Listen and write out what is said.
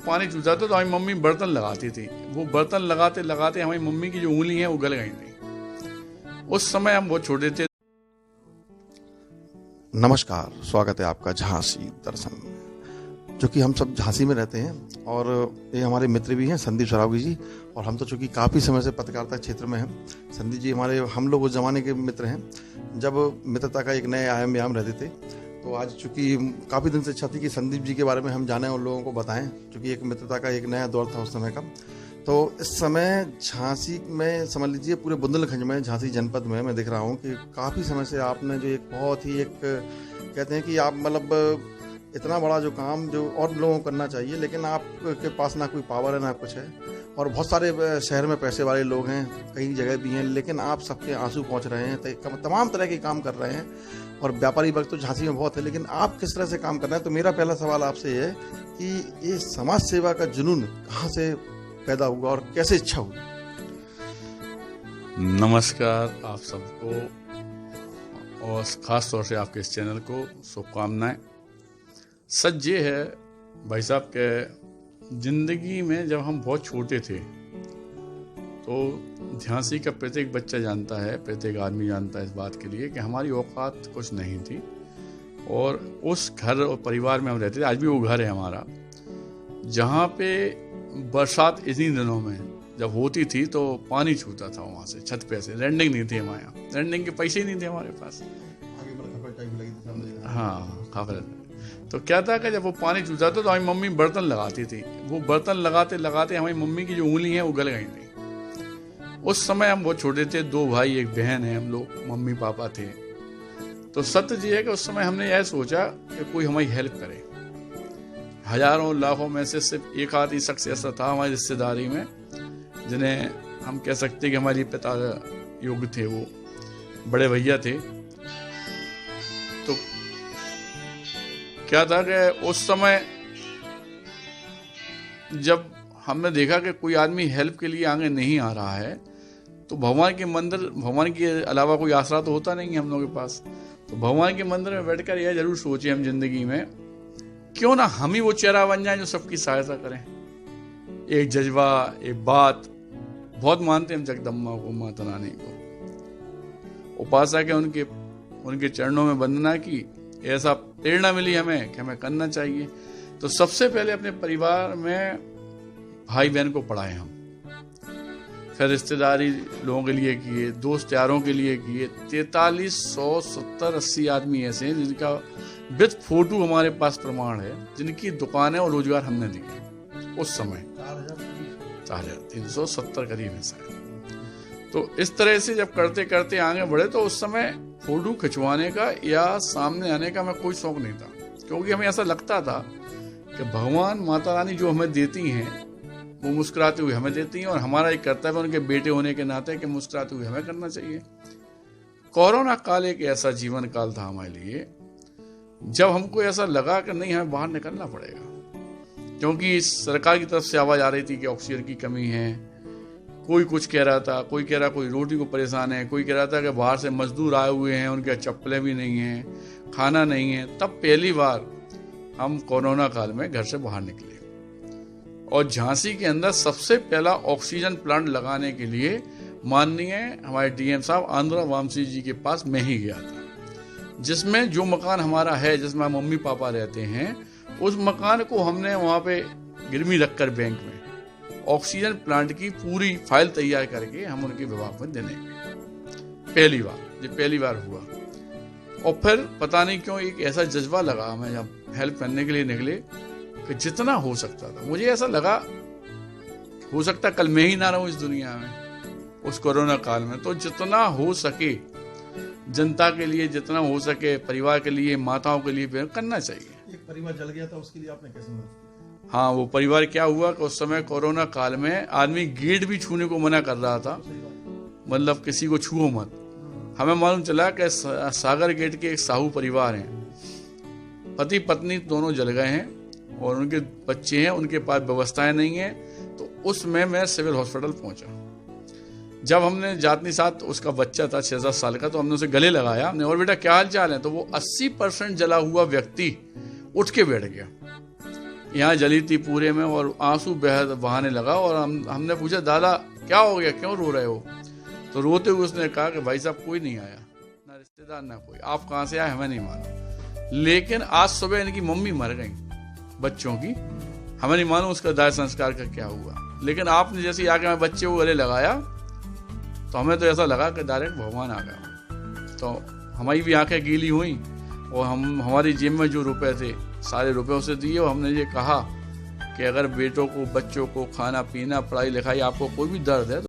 पानी चूसा था तो हमारी मम्मी बर्तन लगाती थी। वो बर्तन लगाते लगाते हमारी मम्मी की जो उंगली है वो गल गई थी। उस समय हम बहुत छोटे थे। नमस्कार, स्वागत है आपका झांसी दर्शन में। जो कि हम सब झांसी में रहते हैं और ये हमारे मित्र भी हैं संदीप सरावगी जी, और हम तो चूँकि काफ़ी समय से पत्रकारिता क्षेत्र में हैं। संदीप जी हम लोग उस ज़माने के मित्र हैं जब मित्रता का एक नए आयाम रहते थे। तो आज चूँकि काफ़ी दिन से इच्छा थी कि संदीप जी के बारे में हम जानें और लोगों को बताएं, चूँकि एक मित्रता का एक नया दौर था उस समय का। तो इस समय झांसी में समझ लीजिए पूरे बुंदेलखंड में, झांसी जनपद में मैं देख रहा हूँ कि काफ़ी समय से आपने जो एक बहुत ही एक कहते हैं कि आप मतलब इतना बड़ा जो काम जो और लोगों को करना चाहिए, लेकिन आपके पास ना कोई पावर है ना कुछ है, और बहुत सारे शहर में पैसे वाले लोग हैं, कई जगह भी हैं, लेकिन आप सबके आंसू पहुंच रहे हैं, तमाम तरह के काम कर रहे हैं, और व्यापारी वर्ग तो झांसी में बहुत है, लेकिन आप किस तरह से काम कर रहे हैं। तो मेरा पहला सवाल आपसे ये है कि ये समाज सेवा का जुनून कहाँ से पैदा हुआ और कैसे इच्छा हुई? नमस्कार आप सबको, और ख़ास तौर से आपके इस चैनल को शुभकामनाएं। सच ये है भाई साहब के ज़िंदगी में जब हम बहुत छोटे थे तो झांसी का प्रत्येक बच्चा जानता है, प्रत्येक आदमी जानता है इस बात के लिए कि हमारी औकात कुछ नहीं थी, और उस घर और परिवार में हम रहते थे। आज भी वो घर है हमारा, जहाँ पे बरसात इन्हीं दिनों में जब होती थी तो पानी छूता था वहाँ से छत पे से। रेंडिंग नहीं थी हमारे यहाँ, रेंडिंग के पैसे ही नहीं थे हमारे पास। हाँ, खाकर। तो क्या था कि जब वो पानी चूसा था तो हमारी मम्मी बर्तन लगाती थी। वो बर्तन लगाते लगाते हमारी मम्मी की जो उंगली है वो गल गई थी। उस समय हम बहुत छोटे थे, 2 भाई 1 बहन है हम लोग, मम्मी पापा थे। तो सत्य जी है कि उस समय हमने यह सोचा कि कोई हमारी हेल्प करे। हजारों लाखों में से सिर्फ एक आध ही शख्स ऐसा था हमारी रिश्तेदारी में जिन्हें हम कह सकते कि हमारी पिता योग्य थे, वो बड़े भैया थे। तो क्या था कि उस समय जब हमने देखा कि कोई आदमी हेल्प के लिए आगे नहीं आ रहा है, तो भगवान के अलावा कोई आसरा तो होता नहीं है हम लोगों के पास। तो भगवान के मंदिर में बैठकर यह जरूर सोचे हम जिंदगी में, क्यों ना हम ही वो चेहरा बन जाएं जो सबकी सहायता करें। एक जज्बा, एक बात, बहुत मानते हैं हम जगदम्बा को, माता रानी को, उपासना के उनके चरणों में वंदना की। ऐसा प्रेरणा मिली हमें कि हमें करना चाहिए। तो सबसे पहले अपने परिवार में भाई बहन को पढ़ाए हम, फिर रिश्तेदारी लोगों के लिए किए, दोस्त यारों के लिए किए। 4370-80 आदमी ऐसे हैं जिनका विद फोटो हमारे पास प्रमाण है, जिनकी दुकानें और रोजगार हमने दिए उस समय। 4370 करीब है शायद। तो इस तरह से जब करते करते आगे बढ़े, तो उस समय फोटो खिंचवाने का या सामने आने का हमें कोई शौक नहीं था, क्योंकि हमें ऐसा लगता था कि भगवान माता रानी जो हमें देती हैं वो मुस्कुराते हुए हमें देती हैं, और हमारा एक कर्तव्य उनके बेटे होने के नाते कि मुस्कुराते हुए हमें करना चाहिए। कोरोना काल एक ऐसा जीवन काल था हमारे लिए जब हमको ऐसा लगा कि नहीं, हमें बाहर निकलना पड़ेगा, क्योंकि सरकार की तरफ से आवाज़ आ रही थी कि ऑक्सीजन की कमी है। कोई कुछ कह रहा था, कोई कह रहा कोई रोटी को परेशान है, कोई कह रहा था कि बाहर से मजदूर आए हुए हैं, उनके चप्पलें भी नहीं हैं, खाना नहीं है। तब पहली बार हम कोरोना काल में घर से बाहर निकले, और झांसी के अंदर सबसे पहला ऑक्सीजन प्लांट लगाने के लिए माननीय हमारे डीएम साहब आंध्रा वामसी जी के पास मैं ही गया था, जिसमें जो मकान हमारा है, जिसमें मम्मी पापा रहते हैं, उस मकान को हमने वहाँ पे गिरवी रखकर बैंक में ऑक्सीजन प्लांट की पूरी फाइल तैयार करके हम उनके विभाग में देने गए। पहली बार हुआ। और फिर पता नहीं क्यों एक ऐसा जज्बा लगा हमें जब हेल्प करने के लिए निकले कि जितना हो सकता था, मुझे ऐसा लगा हो सकता कल मैं ही ना रहूं इस दुनिया में उस कोरोना काल में, तो जितना हो सके जनता के लिए, जितना हो सके परिवार के लिए, माताओं के लिए करना चाहिए। एक परिवार जल गया था, उसके लिए आपने कैसे मदद की? हाँ, वो परिवार क्या हुआ कि उस समय कोरोना काल में आदमी गेट भी छूने को मना कर रहा था, मतलब किसी को छुओ मत। हमें मालूम चला कि सागर गेट के एक साहू परिवार हैं, पति पत्नी दोनों जल गए हैं और उनके बच्चे हैं, उनके पास व्यवस्थाएं नहीं है। तो उसमें मैं सिविल हॉस्पिटल पहुंचा। जब हमने जातनी साथ, उसका बच्चा था 6-7 साल का, तो हमने उसे गले लगाया, हमने और बेटा क्या हाल चाल है, तो वो 80% जला हुआ व्यक्ति उठ के बैठ गया। यहाँ जली थी पूरे में और आंसू बहाने लगा। और हमने पूछा दादा क्या हो गया, क्यों रो रहे हो? तो रोते हुए उसने कहा कि भाई साहब कोई नहीं आया, ना रिश्तेदार ना कोई, आप कहाँ से आए हमें नहीं मालूम, लेकिन आज सुबह इनकी मम्मी मर गई बच्चों की, हमें नहीं मालूम उसका दाह संस्कार का क्या हुआ। लेकिन आपने जैसे आके हमें बच्चे को गले लगाया तो हमें तो ऐसा लगा कि डायरेक्ट भगवान आ गया। तो हमारी भी आंखें गीली हुई और हमारी जेब में जो रुपए थे सारे रुपए उसे दिए। और हमने ये कहा कि अगर बेटों को, बच्चों को खाना पीना, पढ़ाई लिखाई, आपको कोई भी दर्द है